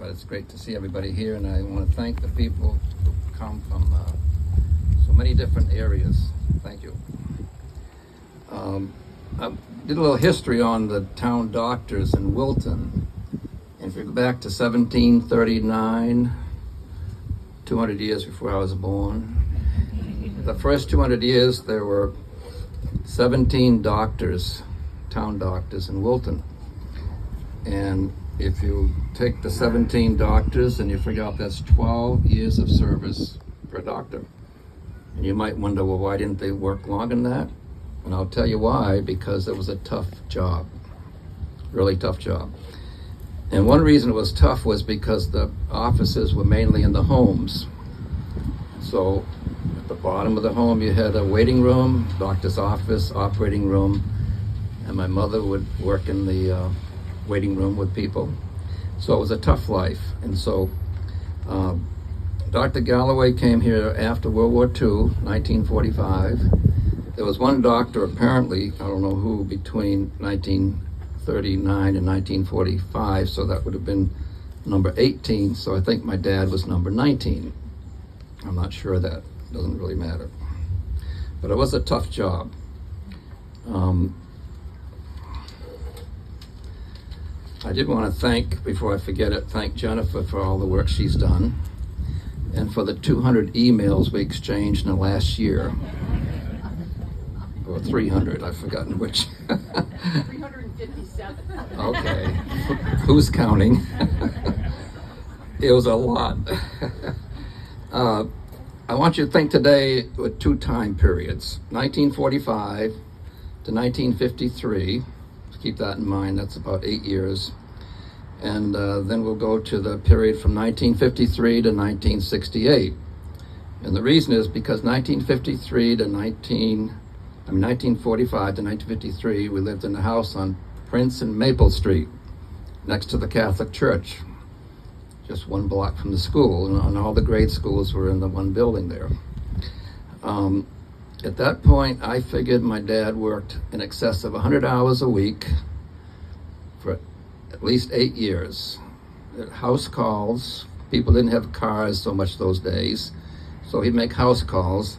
but it's great to see everybody here, and I want to thank the people who come from so many different areas. Thank you. I did a little history on the town doctors in Wilton. And if you go back to 1739, 200 years before I was born, the first 200 years there were 17 doctors, town doctors in Wilton. And if you take the 17 doctors and you figure out that's 12 years of service for a doctor. And you might wonder, well, why didn't they work longer than that? And I'll tell you why, because it was a tough job, really tough job. And one reason it was tough was because the offices were mainly in the homes. So at the bottom of the home, you had a waiting room, doctor's office, operating room, and my mother would work in the waiting room with people. So it was a tough life. And so Dr. Galloway came here after World War II, 1945. There was one doctor, apparently, I don't know who, between 1939 and 1945, so that would have been number 18, so I think my dad was number 19. I'm not sure of that, doesn't really matter. But it was a tough job. I did want to thank, before I forget it, thank Jennifer for all the work she's done, and for the 200 emails we exchanged in the last year. Or 300, I've forgotten which. 357. Okay, who's counting? It was a lot. I want you to think today with two time periods, 1945 to 1953. Keep that in mind, that's about 8 years. And then we'll go to the period from 1953 to 1968. And the reason is because 1945 to 1953, we lived in a house on Prince and Maple Street, next to the Catholic Church, just one block from the school, and all the grade schools were in the one building there. At that point, I figured my dad worked in excess of 100 hours a week for at least 8 years. House calls, people didn't have cars so much those days, so he'd make house calls.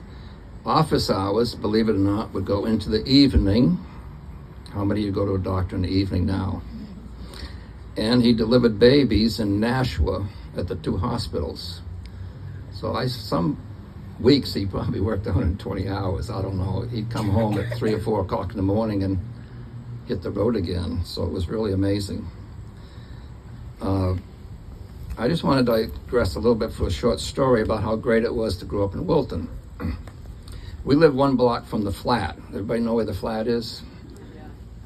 Office hours, believe it or not, would go into the evening. How many of you go to a doctor in the evening now? And he delivered babies in Nashua at the two hospitals. So some weeks he probably worked 120 hours, I don't know. He'd come home at 3 or 4 o'clock in the morning and hit the road again. So it was really amazing. I just wanted to digress a little bit for a short story about how great it was to grow up in Wilton. We live one block from the flat. Everybody know where the flat is?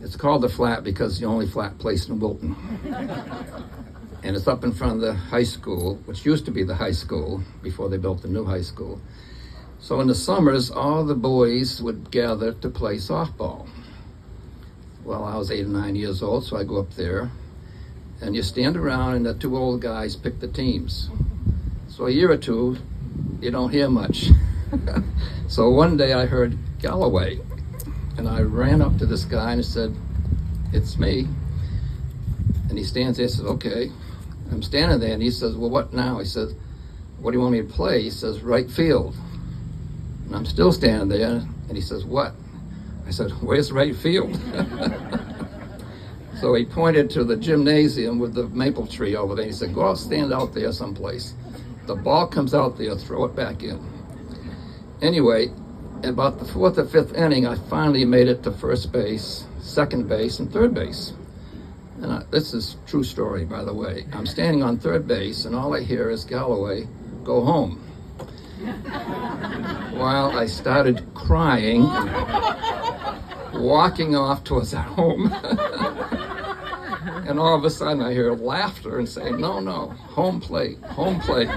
It's called the flat because it's the only flat place in Wilton. And it's up in front of the high school, which used to be the high school before they built the new high school. So in the summers, all the boys would gather to play softball. Well, I was 8 or 9 years old, so I go up there. And you stand around and the two old guys pick the teams. So a year or two, you don't hear much. So one day I heard Galloway, and I ran up to this guy and I said, "It's me." And he stands there and says, "Okay." I'm standing there and he says, "Well, what now?" He says, "What do you want me to play?" He says, "Right field." And I'm still standing there and he says, "What?" I said, "Where's right field?" So he pointed to the gymnasium with the maple tree over there. He said, "Go out, stand out there someplace. The ball comes out there, throw it back in." Anyway, about the 4th or 5th inning, I finally made it to first base, second base, and third base. And this is a true story, by the way. I'm standing on third base, and all I hear is Galloway, "Go home." While I started crying, walking off towards our home. And all of a sudden I hear laughter and say, no, home plate, home plate.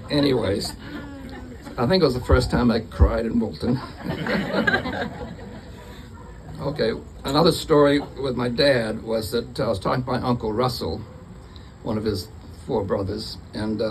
Anyways, I think it was the first time I cried in Wilton. Okay, another story with my dad was that I was talking to my Uncle Russell, one of his 4 brothers, and